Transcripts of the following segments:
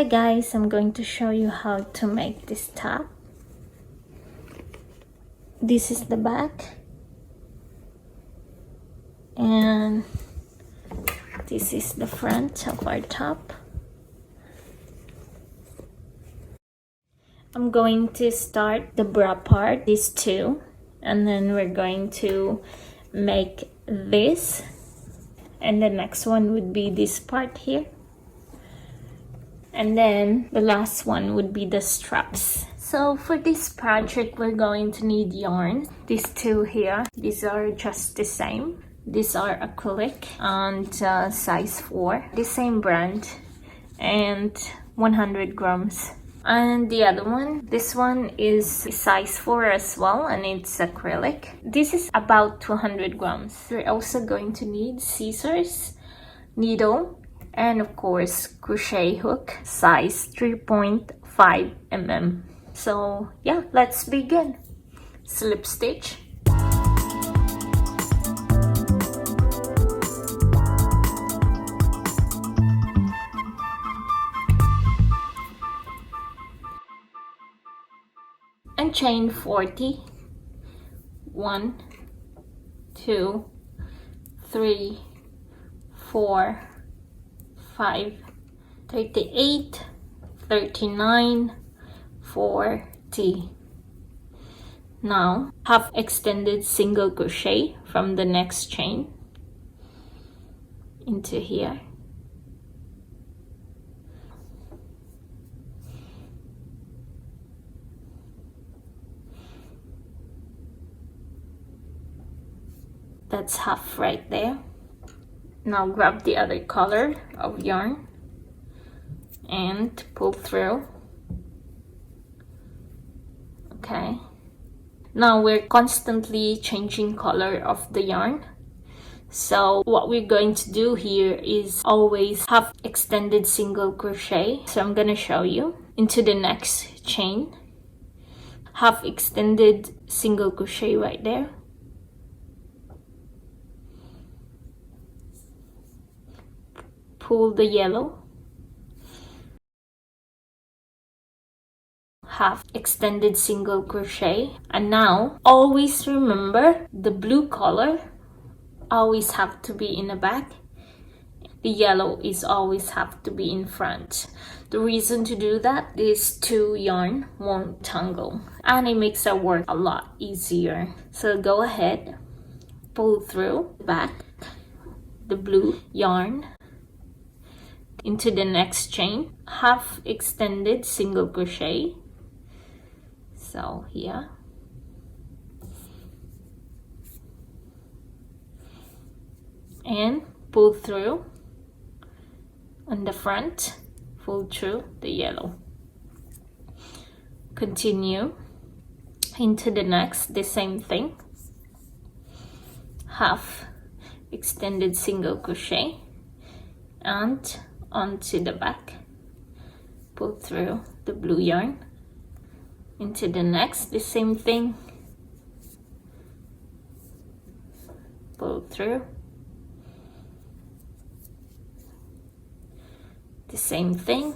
guys, I'm going to show you how to make this top. This is the back and this is the front of our top. I'm going to start the bra part, these two, and then we're going to make this, and the next one would be this part here. And then the last one would be the straps. So for this project, we're going to need yarn. These two here, these are just the same. These are acrylic and size 4, the same brand, and 100 grams. And the other one, this one is size 4 as well, and it's acrylic. This is about 200 grams. We're also going to need scissors, needle, and of course crochet hook size 3.5 mm. So yeah, let's begin. Slip stitch, and chain 40. 1, 2, 3, 4, 5, 38, 39, 40. Now half extended single crochet from the next chain into here. That's half right there. Now grab the other color of yarn and pull through. Okay. Now we're constantly changing color of the yarn. So what we're going to do here is always half extended single crochet. So I'm gonna show you. Into the next chain, half extended single crochet right there. Pull the yellow, half extended single crochet, and now always remember the blue color always have to be in the back, the yellow is always have to be in front. The reason to do that is two yarn won't tangle and it makes our work a lot easier. So go ahead, pull through the back, the blue yarn, into the next chain, half extended single crochet. So here, and pull through on the front, pull through the yellow. Continue into the next, the same thing, half extended single crochet and onto the back, pull through the blue yarn. Into the next, the same thing, pull through, the same thing,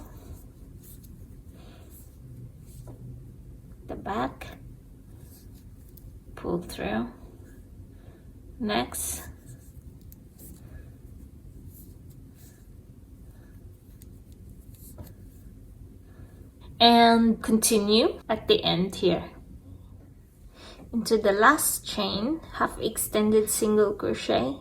the back, pull through, next, and continue at the end here. Into the last chain, half extended single crochet,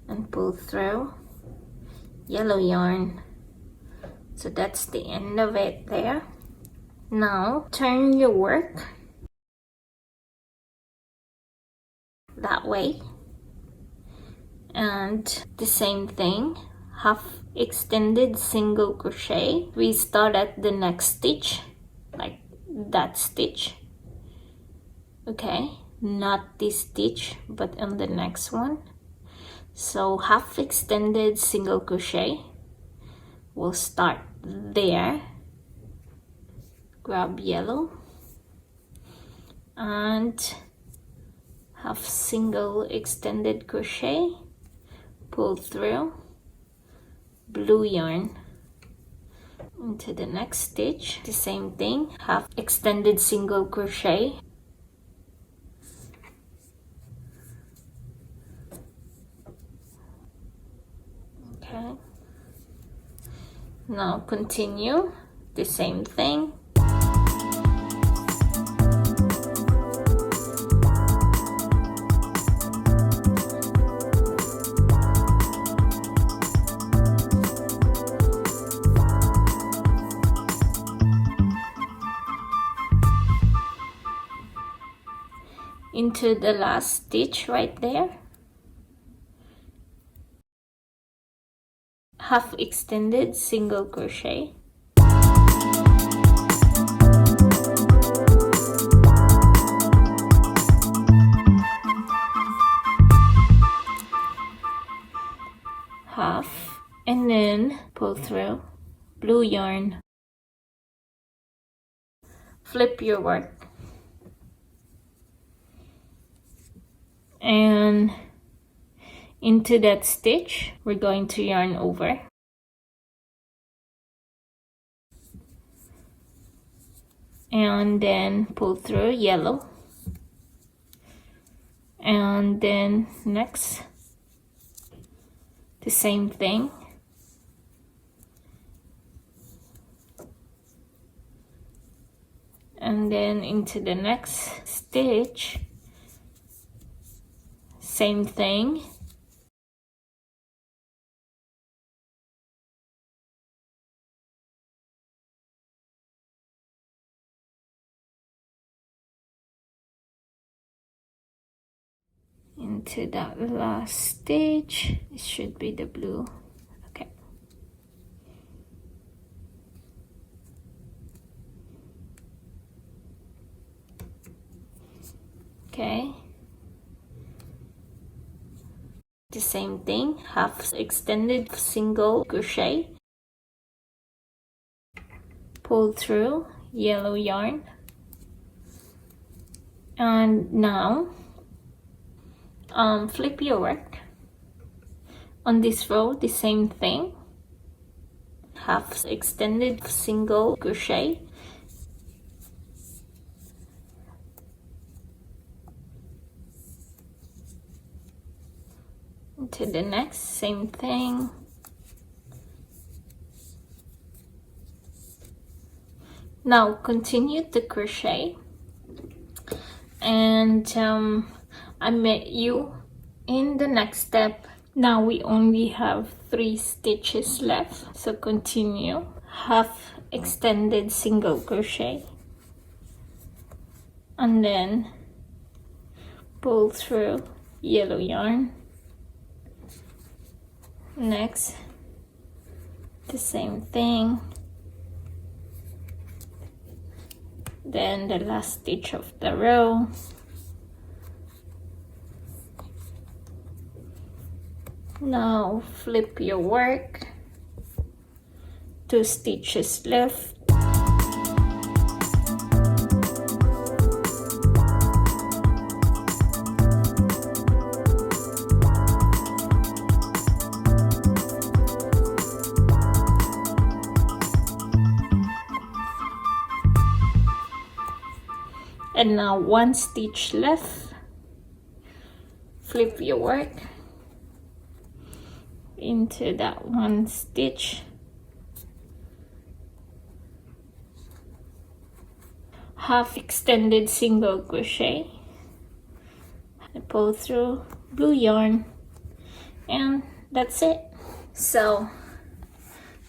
and pull through yellow yarn. So that's the end of it there. Now turn your work that way, and the same thing, half extended single crochet. We start at the next stitch, like that stitch, okay, not this stitch but on the next one. So half extended single crochet, we'll start there, grab yellow and half single extended crochet, pull through, blue yarn into the next stitch, the same thing, half extended single crochet, okay. Now continue the same thing. Into the last stitch right there, half extended single crochet, half, and then pull through, blue yarn, flip your work, and into that stitch we're going to yarn over, and then pull through yellow, and then next the same thing, and then into the next stitch, same thing, into that last stitch. It should be the blue, okay. Okay, the same thing, half extended single crochet, pull through yellow yarn, and now flip your work. On this row, the same thing, half extended single crochet, into the next, same thing, now continue to crochet, and I met you in the next step. Now we only have 3 stitches left, so continue, half extended single crochet, and then pull through yellow yarn, next the same thing, then the last stitch of the row, now flip your work, 2 stitches left, and now 1 stitch left, flip your work into that 1 stitch, half extended single crochet, pull through blue yarn, and that's it. So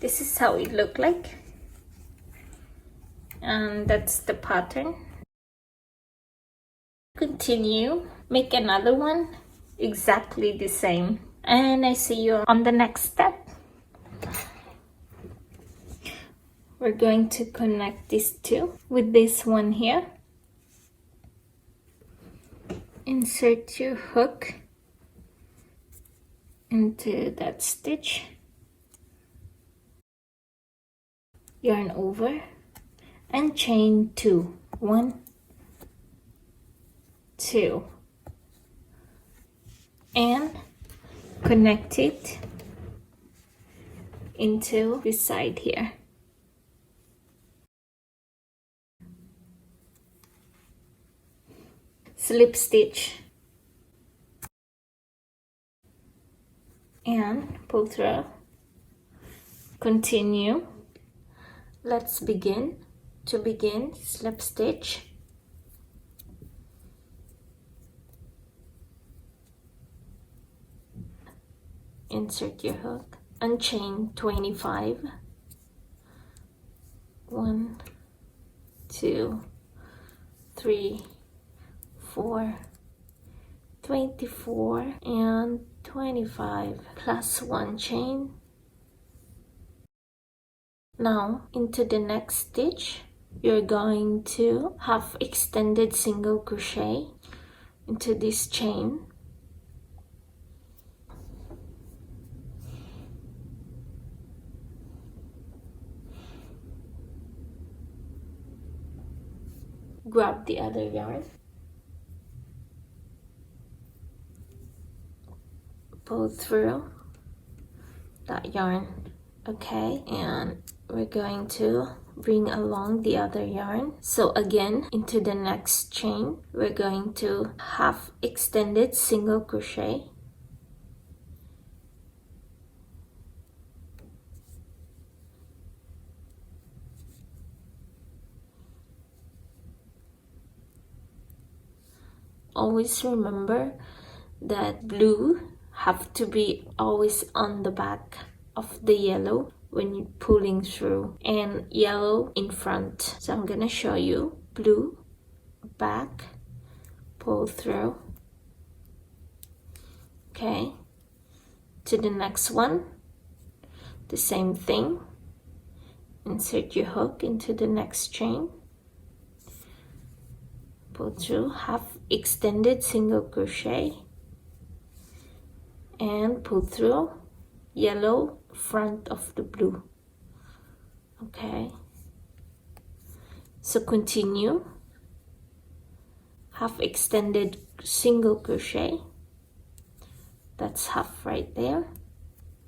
this is how it looked like, and that's the pattern. Continue, make another one exactly the same, and I see you on the next step. We're going to connect these two with this one here. Insert your hook into that stitch, yarn over, and chain 2. 1, 2, and connect it into this side here. Slip stitch and pull through. Continue. Let's begin. To begin, slip stitch, insert your hook, unchain 25, 1, 2, 3, 4, 24 and 25 plus 1 chain. Now into the next stitch you're going to half extended single crochet into this chain. Grab the other yarn, pull through that yarn, okay, and we're going to bring along the other yarn. So again, into the next chain we're going to half extended single crochet, always remember that blue have to be always on the back of the yellow when you're pulling through, and yellow in front. So I'm gonna show you blue back, pull through, okay, to the next one, the same thing, insert your hook into the next chain, pull through, half extended single crochet, and pull through, yellow front of the blue, okay. So continue, half extended single crochet, that's half right there,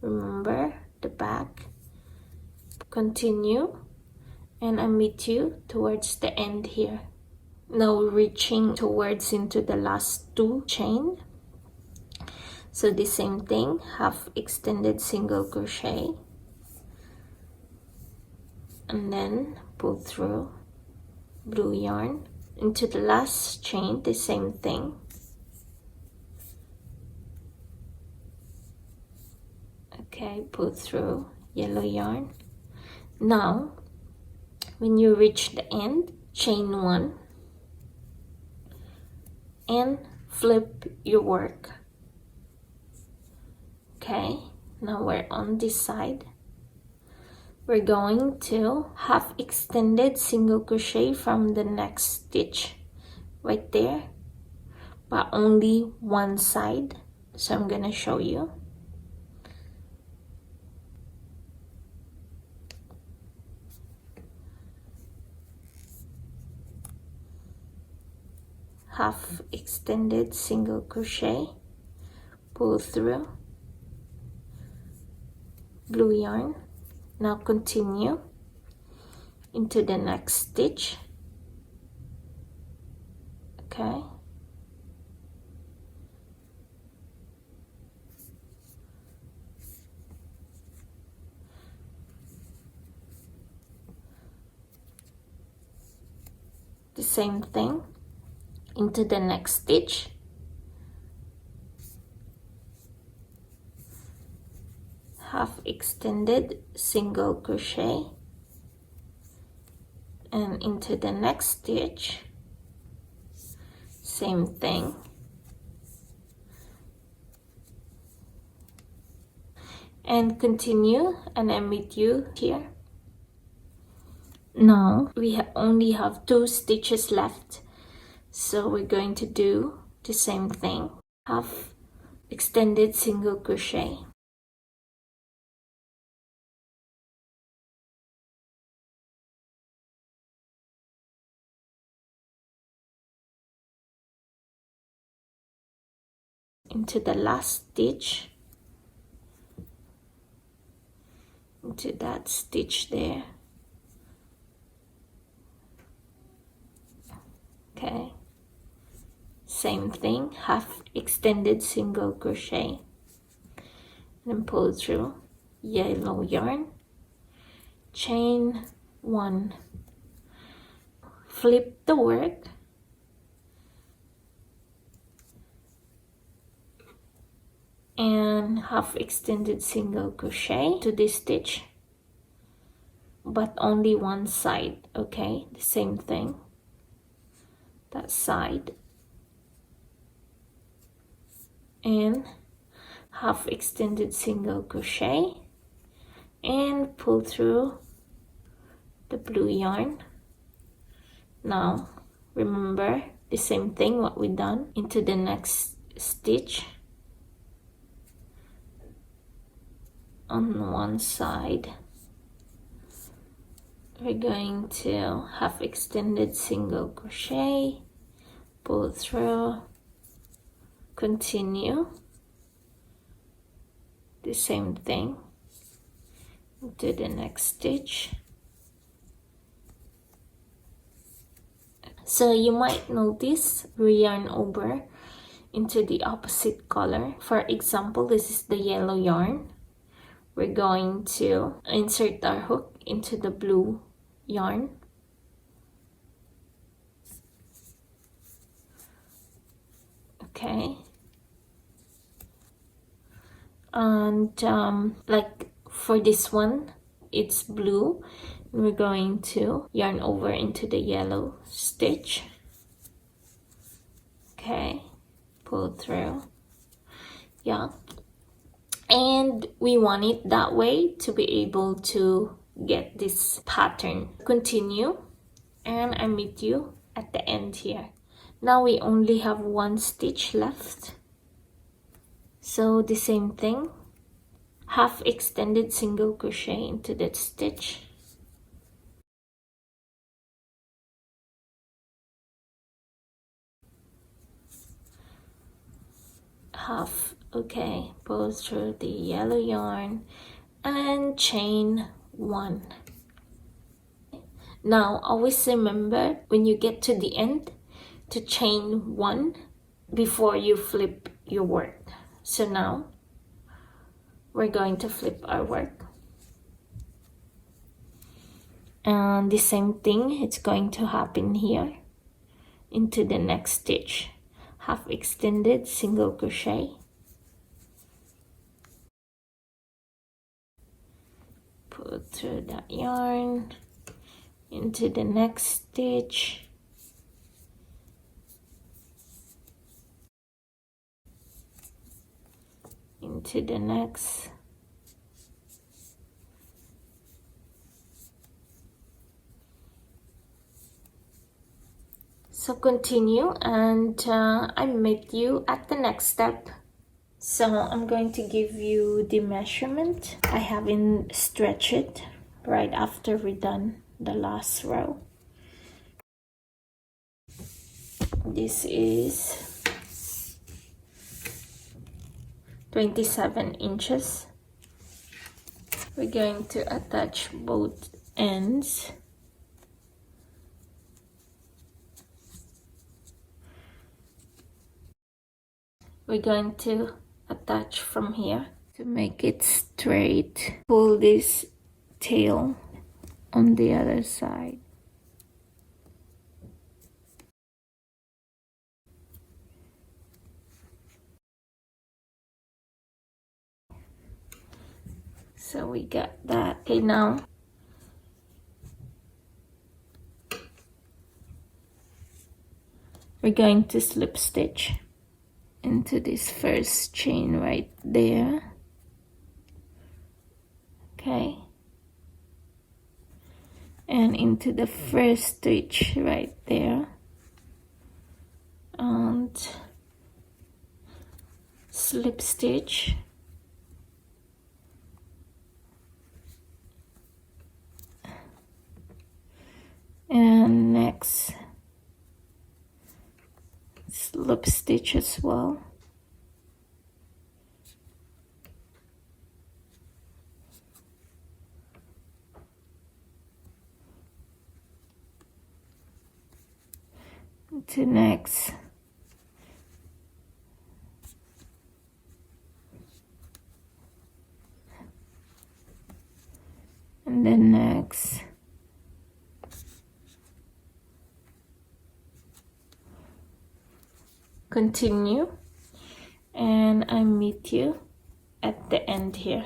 remember the back, continue, and I meet you towards the end here. Now reaching towards into the last 2 chain, so the same thing, half extended single crochet and then pull through blue yarn into the last chain, the same thing, okay, pull through yellow yarn. Now when you reach the end, chain 1 and flip your work, okay. Now we're on this side, we're going to half extended single crochet from the next stitch right there, but only one side. So I'm gonna show you. Half extended single crochet, pull through blue yarn. Now continue into the next stitch, okay, the same thing into the next stitch, half extended single crochet, and into the next stitch, same thing, and continue, and I meet you here. Now we only have 2 stitches left, so we're going to do the same thing, half extended single crochet, into the last stitch, into that stitch there. Okay, same thing, half extended single crochet, and pull through yellow yarn, chain 1, flip the work, and half extended single crochet to this stitch, but only one side. Okay, the same thing, that side, and half extended single crochet and pull through the blue yarn. Now remember the same thing what we done, into the next stitch on one side. We're going to half extended single crochet, pull through, continue the same thing into the next stitch. So you might notice we yarn over into the opposite color. For example, this is the yellow yarn. We're going to insert our hook into the blue yarn. Okay. And like for this one, it's blue. We're going to yarn over into the yellow stitch. Okay, pull through. Yeah, and we want it that way to be able to get this pattern. Continue, and I meet you at the end here. Now we only have one stitch left, so the same thing, half extended single crochet into that stitch, half. Okay, pull through the yellow yarn and chain 1. Now always remember when you get to the end to chain 1 before you flip your work. So now we're going to flip our work, and the same thing it's going to happen here into the next stitch, half extended single crochet, pull through that yarn into the next stitch, into the next, so continue, and I meet you at the next step. So I'm going to give you the measurement. I haven't stretched it right after we're done the last row. This is 27 inches. We're going to attach both ends. We're going to attach from here to make it straight. Pull this tail on the other side. So we got that. Okay, now we're going to slip stitch into this first chain right there. Okay, and into the first stitch right there, and slip stitch and next slip stitch as well. to next, and then next, continue, and I meet you at the end here.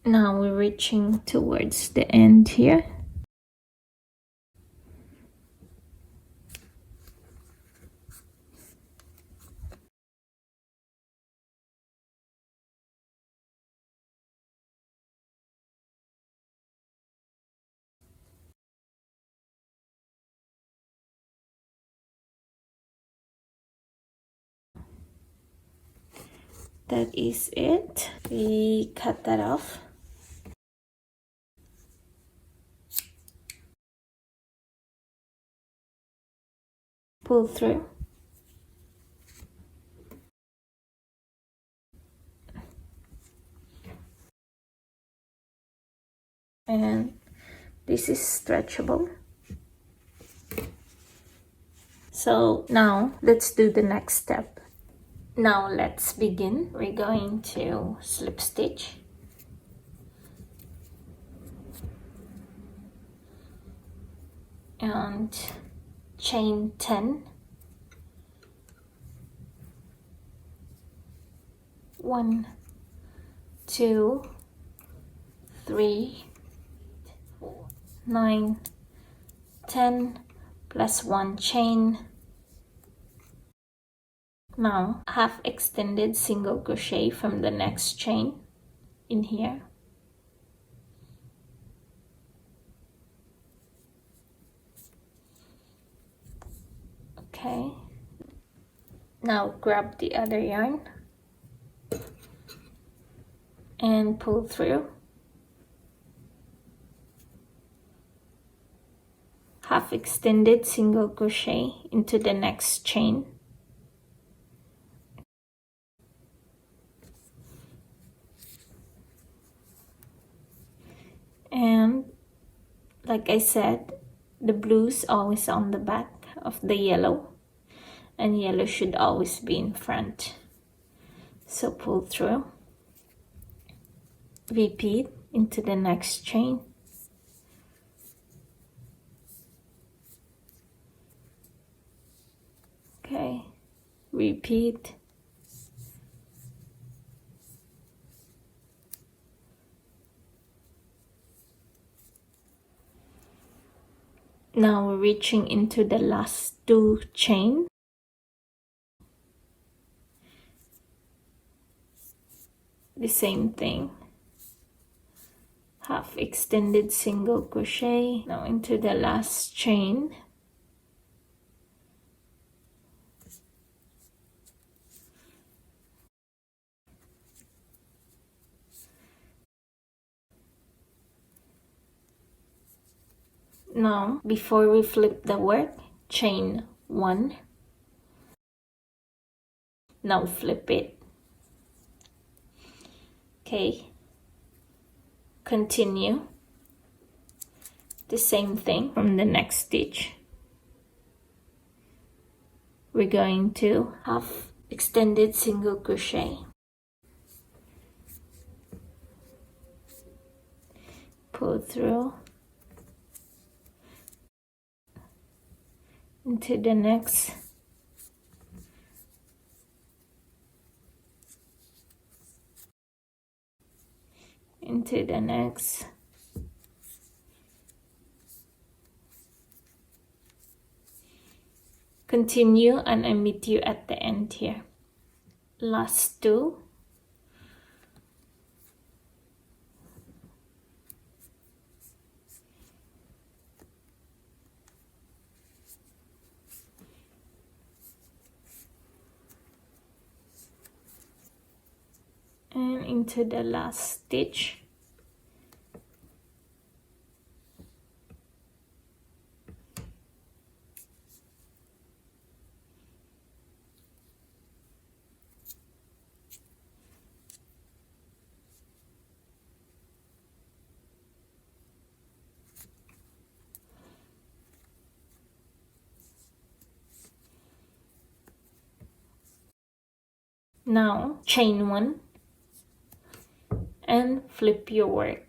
Now we're reaching towards the end here. That is it. We cut that off. Pull through. And this is stretchable. So now let's do the next step. Now let's begin. We're going to slip stitch. And chain 10. 1, 2, 3, 9, 10 plus 1 chain. Now half extended single crochet from the next chain in here. Okay, now grab the other yarn and pull through. Half extended single crochet into the next chain. And like I said, the blue's always on the back of the yellow, and yellow should always be in front. So pull through, repeat into the next chain. Okay, repeat. Now we're reaching into the last 2 chain. The same thing. Half extended single crochet. Now into the last chain. Now, before we flip the work, chain 1. Now flip it. Okay. Continue. The same thing from the next stitch. We're going to half extended single crochet. Pull through. Into the next. Into the next. Continue, and I meet you at the end here. Last 2. And into the last stitch. Now chain 1 and flip your work.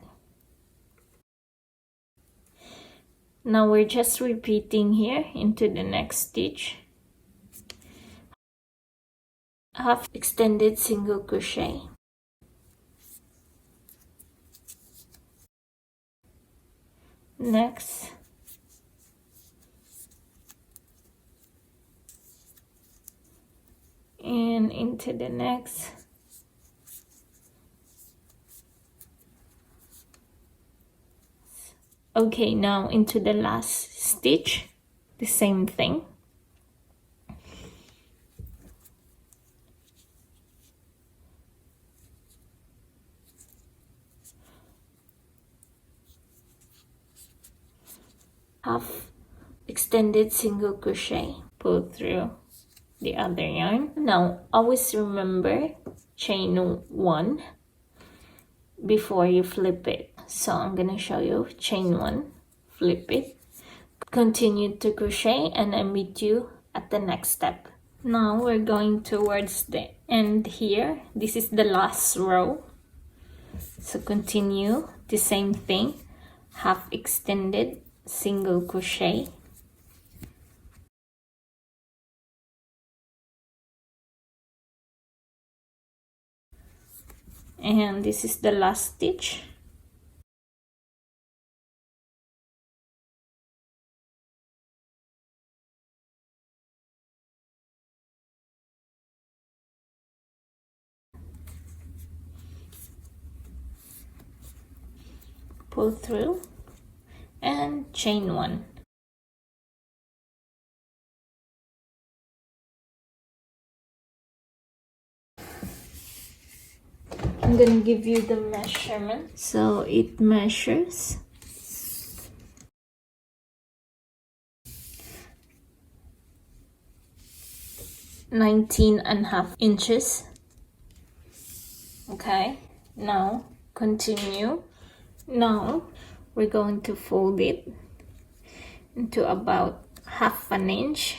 Now we're just repeating here into the next stitch. Half extended single crochet. Next, and into the next. Okay, now into the last stitch, the same thing. Half extended single crochet, pull through the other yarn. Now always remember chain 1 before you flip it. So I'm gonna show you chain 1, flip it, continue to crochet, and I meet you at the next step. Now we're going towards the end here. This is the last row, so continue the same thing, half extended single crochet, and this is the last stitch. Pull through and chain 1. I'm gonna give you the measurement. So it measures 19.5 inches. Okay, now continue. Now we're going to fold it into about half an inch.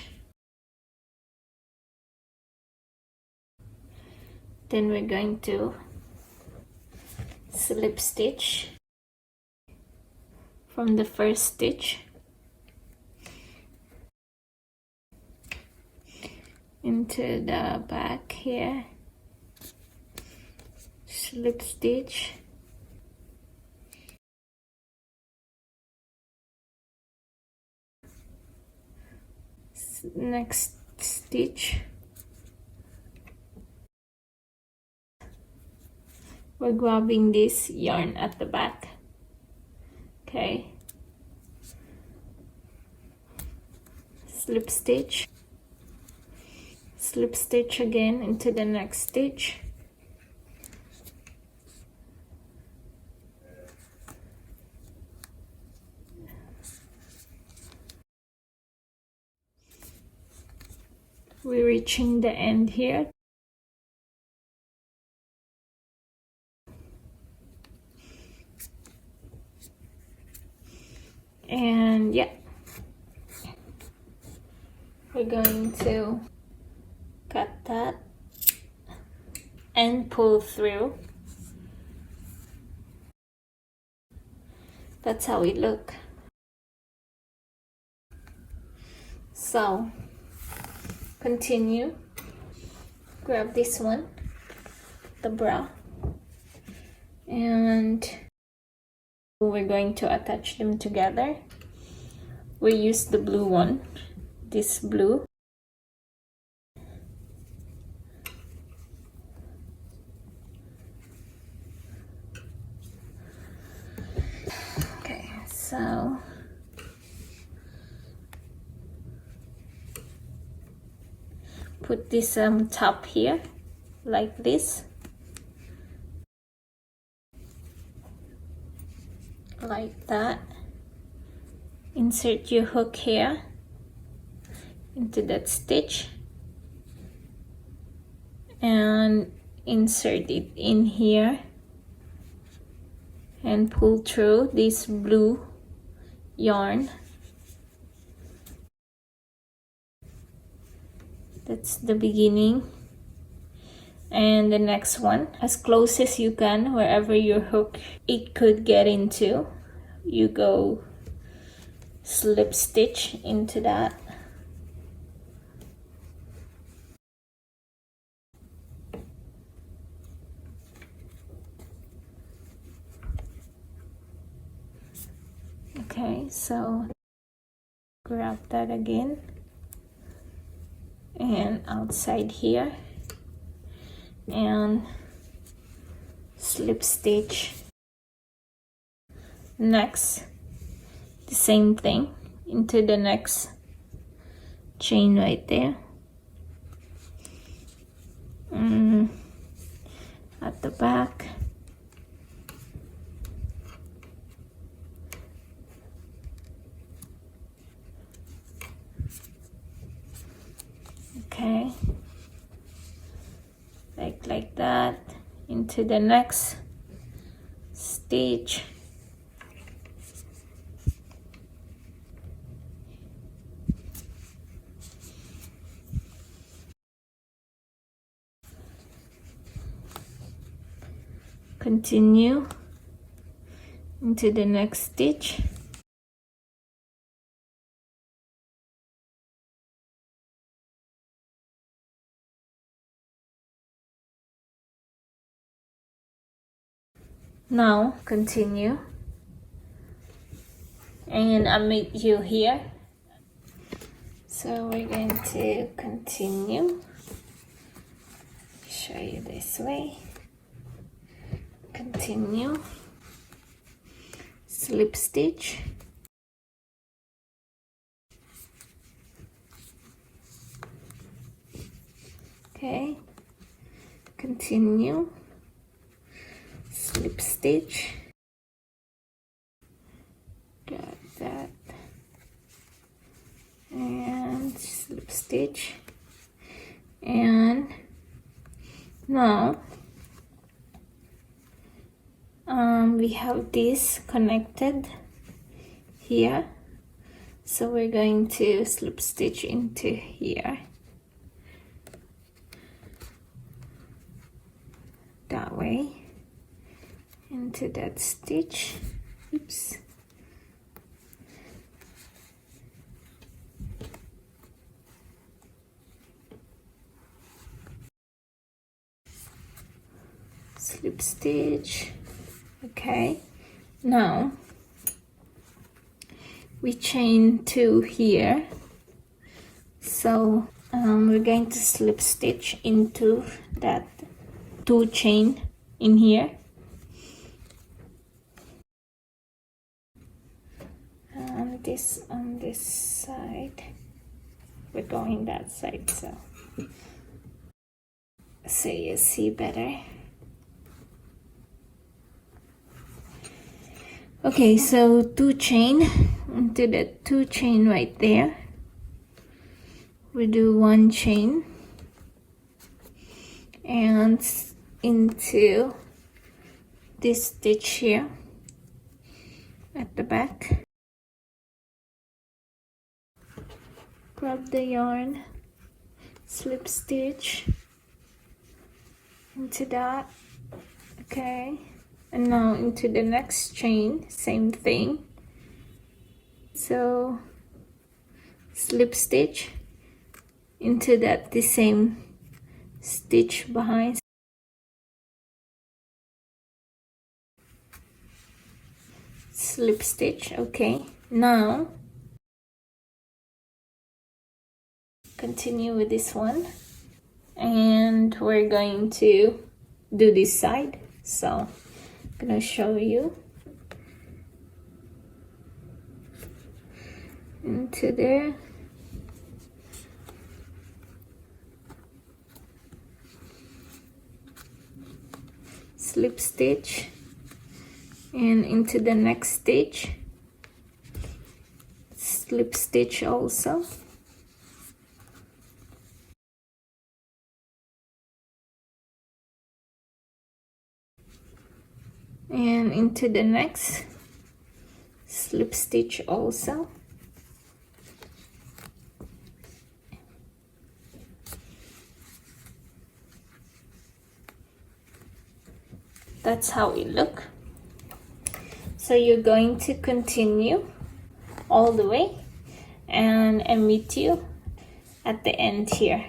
Then we're going to slip stitch from the first stitch into the back here, slip stitch, next stitch. We're grabbing this yarn at the back. Okay, slip stitch, slip stitch again into the next stitch, we're reaching the end here. And yeah, we're going to cut that and pull through. That's how it look. So continue, grab this one, the bra, and we're going to attach them together. We use the blue one, this blue. Okay, so put this top here like this, like that. Insert your hook here into that stitch and insert it in here and pull through this blue yarn. That's the beginning And the next one, as close as you can, wherever your hook it could get into, you go slip stitch into that. Okay, so grab that again, and outside here, and slip stitch. Next, the same thing into the next chain right there, at the back. Okay, like that, into the next stitch. Continue into the next stitch. Now continue, and I'll meet you here. So we're going to continue. Show you this way. Continue, slip stitch, okay, continue, slip stitch, got that, and slip stitch, and now we have this connected here, so we're going to slip stitch into here, that way, into that stitch. Oops. Slip stitch. Okay, now we chain 2 here, so we're going to slip stitch into that 2 chain in here, and this on this side, we're going that side, so you see better. Okay, so 2 chain into the 2 chain right there. We do 1 chain and into this stitch here at the back. Grab the yarn, slip stitch into that. Okay. And now into the next chain, same thing. So slip stitch into that, the same stitch behind. Slip stitch, okay. Now continue with this one, and we're going to do this side. So I'm gonna show you into there, slip stitch, and into the next stitch, slip stitch also, and into the next, slip stitch also, That's how it look. So you're going to continue all the way, and I meet you at the end here.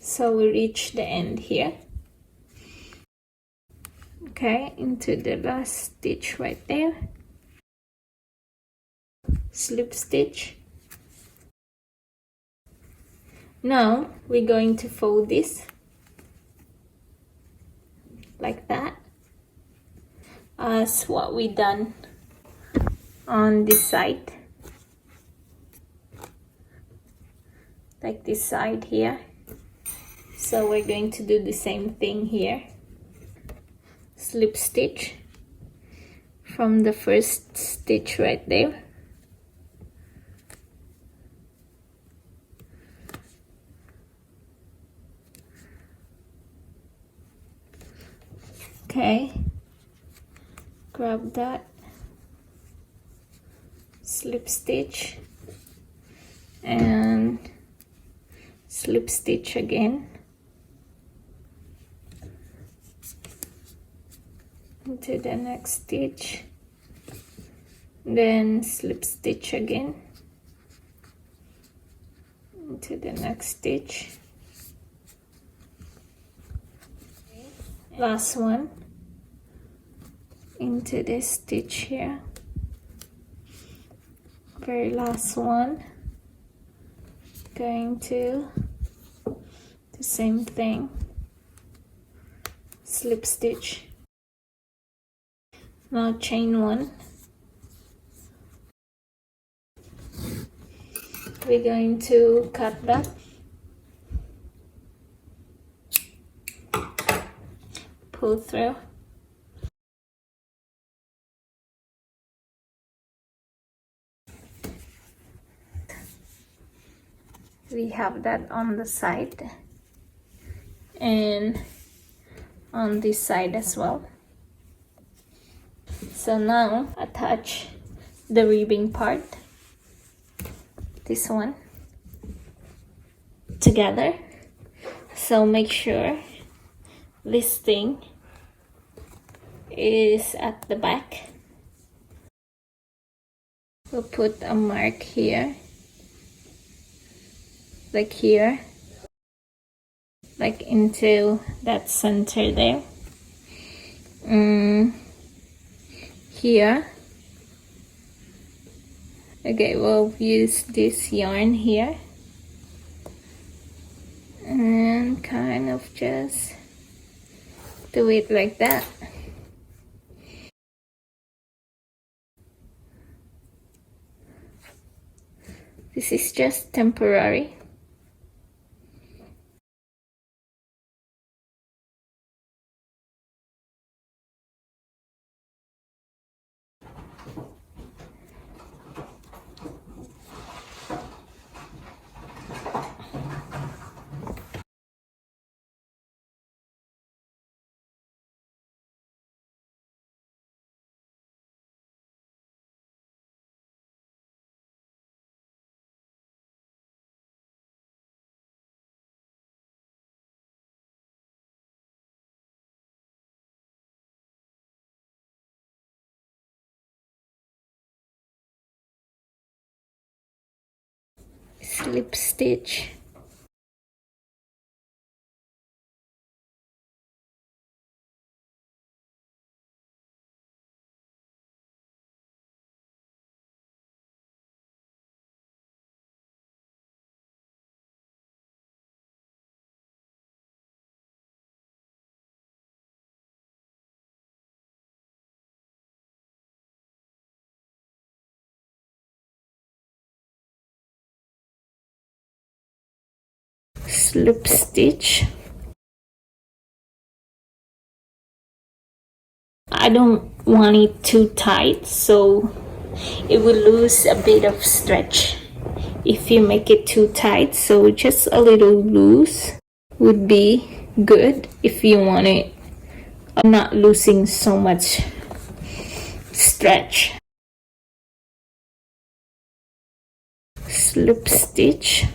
So we reach the end here. Okay, into the last stitch right there. Slip stitch. Now we're going to fold this like that, as what we done on this side, like this side here. So we're going to do the same thing here. Slip stitch from the first stitch right there. Okay, grab that, slip stitch, and slip stitch again into the next stitch, then slip stitch again into the next stitch. Last one into this stitch here, very last one. Going to the same thing, slip stitch. Now chain one. We're going to cut that, pull through, we have that on the side and on this side as well. So now attach the ribbing part, this one, together. So make sure this thing is at the back. We'll put a mark here, like here, like into that center there. Here. Okay, we'll use this yarn here and kind of just do it like that. This is just temporary. Slip stitch. Slip stitch. I don't want it too tight, so it will lose a bit of stretch if you make it too tight. So just a little loose would be good if you want it not losing so much stretch. Slip stitch.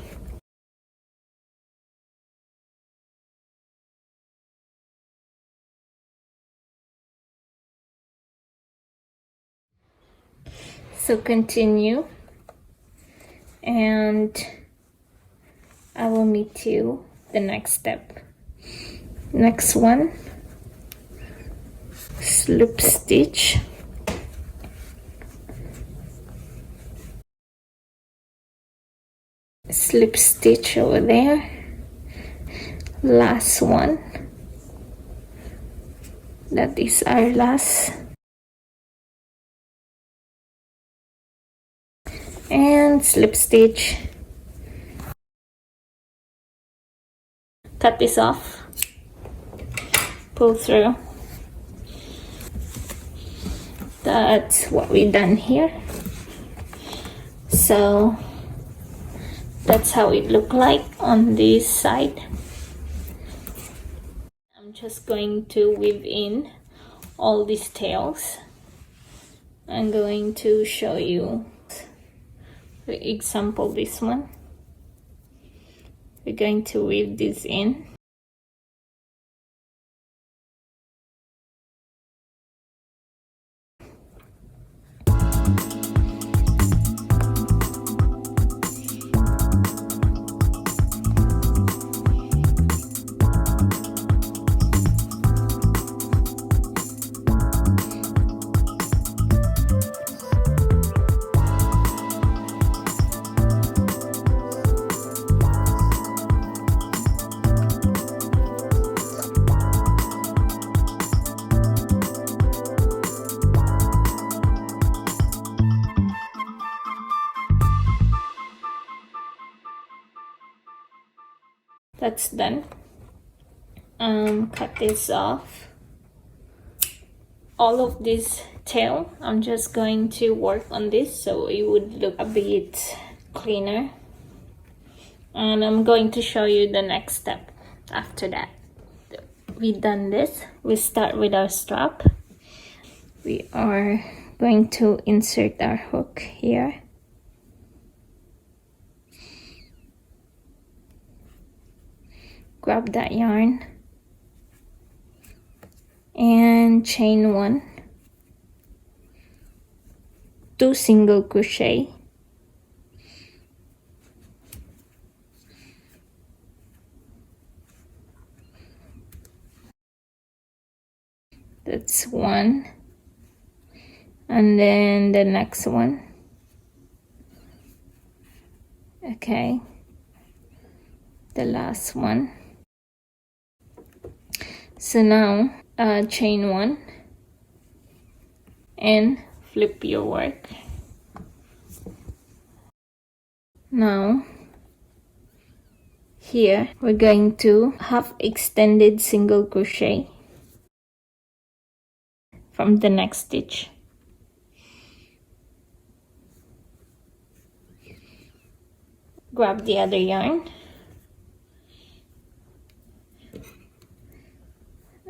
So continue, and I will meet you the next step. Next one, slip stitch, slip stitch over there, last one, that is our last, and slip stitch. Cut this off, pull through. That's what we've done here. So that's how it looked like on this side. I'm just going to weave in all these tails. I'm going to show you, for example, this one. We're going to weave this in. That's done. Cut this off. All of this tail, I'm just going to work on this so it would look a bit cleaner. And I'm going to show you the next step after that. We've done this. We start with our strap. We are going to insert our hook here. Grab that yarn and chain 1, 2 single crochet, that's 1, and then the next one, okay, the last one. So now chain 1 and flip your work. Now here we're going to half extended single crochet from the next stitch. Grab the other yarn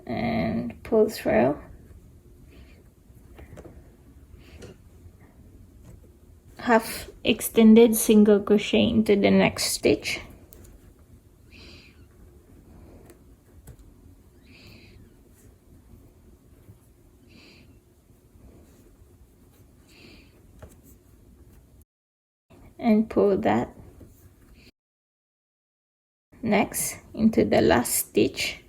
and pull through. Half extended single crochet into the next stitch. And pull that. Next, into the last stitch.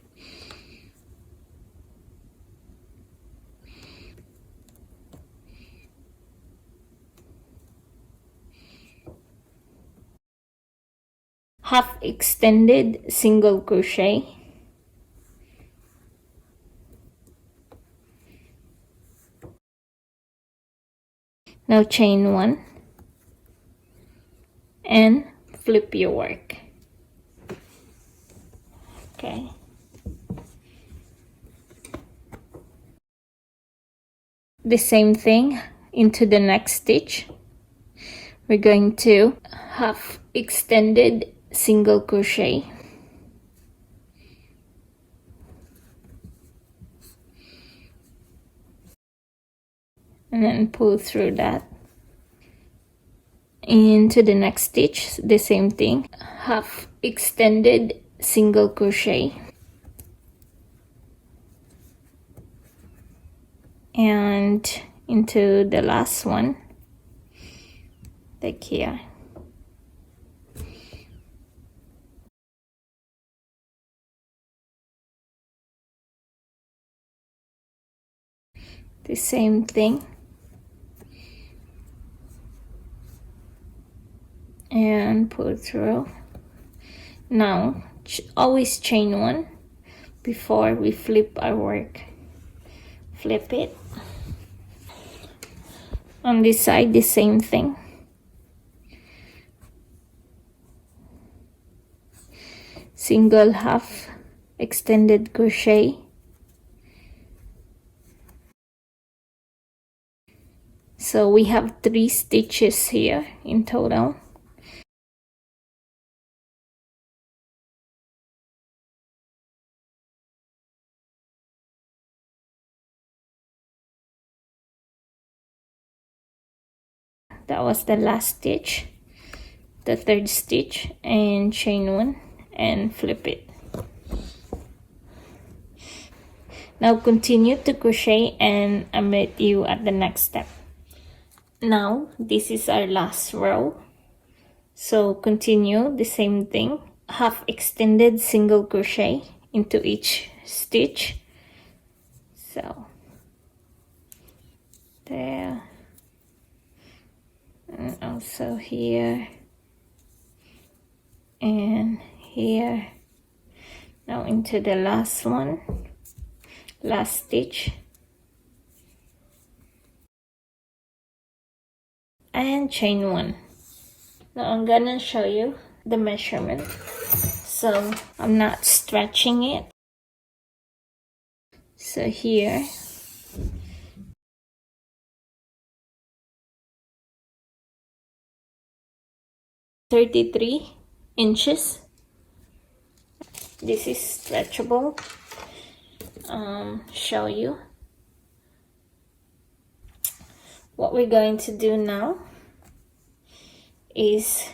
Half extended single crochet, now chain 1 and flip your work. Okay, the same thing into the next stitch. We're going to half extended single crochet, and then pull through that into the next stitch. The same thing, half extended single crochet, and into the last one like here. The same thing, and pull through. Now always chain one before we flip our work. Flip it. On this side, the same thing. Single half extended crochet. So we have 3 stitches here in total. That was the last stitch, the 3rd stitch, and chain one and flip it. Now continue to crochet and I'll meet you at the next step. Now this is our last row, so continue the same thing. Half extended single crochet into each stitch. So there, and also here and here. Now into the last one, last stitch, and chain one. Now I'm gonna show you the measurement, so I'm not stretching it. So here, (33 inches). This is stretchable. Show you what we're going to do now is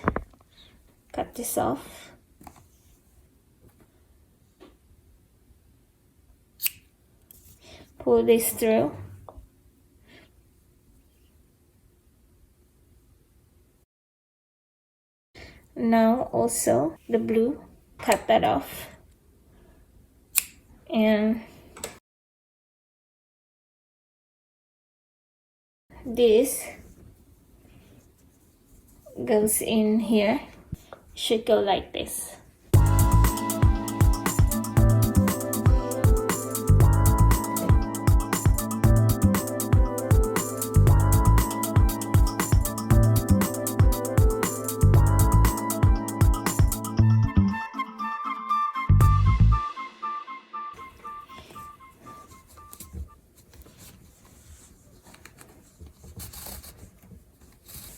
cut this off. Pull this through. Now also the blue, cut that off, and this goes in here. Should go like this.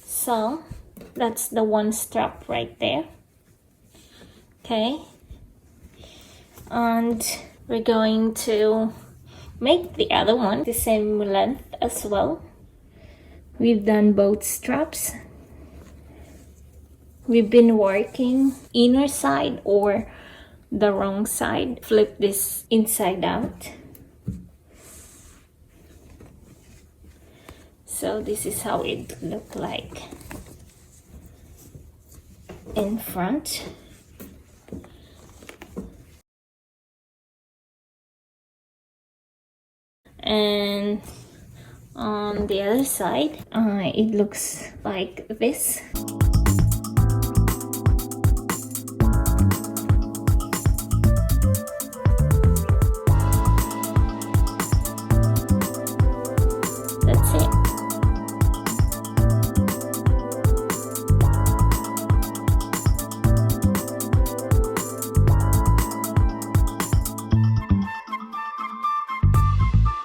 So that's the one strap right there. Okay, and we're going to make the other one the same length as well. We've done both straps. We've been working inner side or the wrong side. Flip this inside out. So this is how it look like in front. And on the other side, it looks like this.